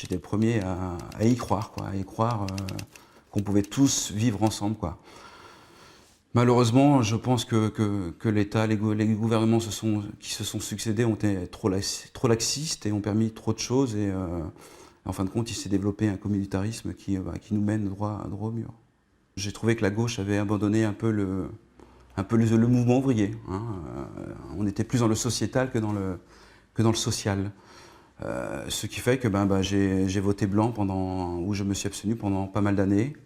J'étais le premier à y croire, quoi, à y croire qu'on pouvait tous vivre ensemble, quoi. Malheureusement, je pense que l'État, les gouvernements qui se sont succédés ont été trop laxistes et ont permis trop de choses. Et en fin de compte, il s'est développé un communautarisme qui nous mène droit au mur. J'ai trouvé que la gauche avait abandonné un peu le mouvement ouvrier. Hein. On était plus dans le sociétal que dans le social. Ce qui fait que j'ai voté blanc ou je me suis abstenu pendant pas mal d'années.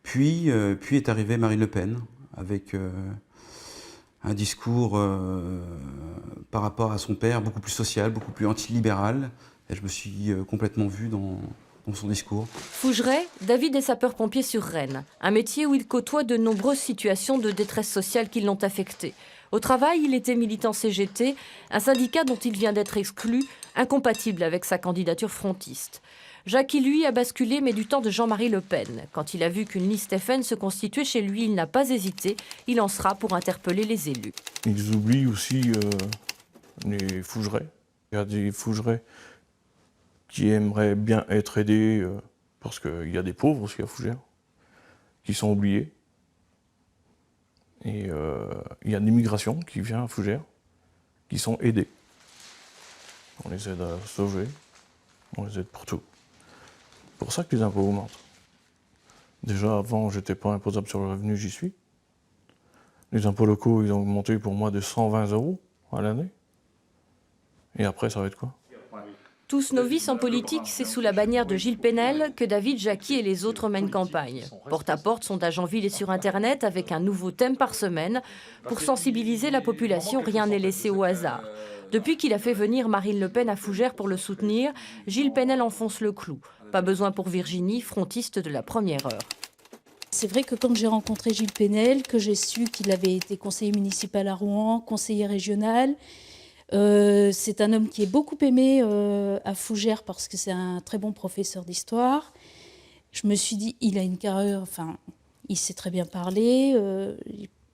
Puis est arrivée Marine Le Pen avec un discours par rapport à son père beaucoup plus social, beaucoup plus antilibéral. Et je me suis complètement vu dans son discours. Fougeray, David est sapeur-pompier sur Rennes, un métier où il côtoie de nombreuses situations de détresse sociale qui l'ont affecté. Au travail, il était militant CGT, un syndicat dont il vient d'être exclu, incompatible avec sa candidature frontiste. Jackie, lui, a basculé, mais du temps de Jean-Marie Le Pen. Quand il a vu qu'une liste FN se constituait chez lui, il n'a pas hésité. Il lancera pour interpeller les élus. Ils oublient aussi les Fougeray. Il y a des Fougeray qui aimeraient bien être aidés, parce qu'il y a des pauvres aussi à Fougères, qui sont oubliés. Et il y a l'immigration qui vient à Fougères, qui sont aidés. On les aide à sauver, on les aide pour tout. C'est pour ça que les impôts augmentent. Déjà, avant, j'étais pas imposable sur le revenu, j'y suis. Les impôts locaux, ils ont augmenté pour moi de 120 € à l'année. Et après, ça va être quoi? Tous novices en politique, c'est sous la bannière de Gilles Penel que David, Jackie et les autres mènent campagne. Porte à porte, sondage en ville et sur Internet, avec un nouveau thème par semaine. Pour sensibiliser la population, rien n'est laissé au hasard. Depuis qu'il a fait venir Marine Le Pen à Fougères pour le soutenir, Gilles Penel enfonce le clou. Pas besoin pour Virginie, frontiste de la première heure. C'est vrai que quand j'ai rencontré Gilles Penel, que j'ai su qu'il avait été conseiller municipal à Rouen, conseiller régional, c'est un homme qui est beaucoup aimé à Fougères parce que c'est un très bon professeur d'histoire. Je me suis dit, il a une carrure, enfin, il sait très bien parler.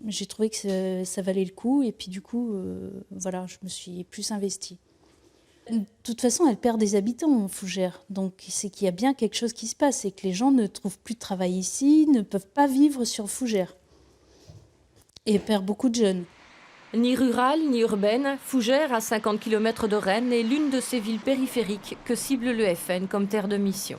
J'ai trouvé que ça valait le coup et puis du coup, voilà, je me suis plus investie. De toute façon, elle perd des habitants, Fougères. Donc, c'est qu'il y a bien quelque chose qui se passe. C'est que les gens ne trouvent plus de travail ici, ne peuvent pas vivre sur Fougères. Et perd beaucoup de jeunes. Ni rurale, ni urbaine, Fougères, à 50 km de Rennes, est l'une de ces villes périphériques que cible le FN comme terre de mission.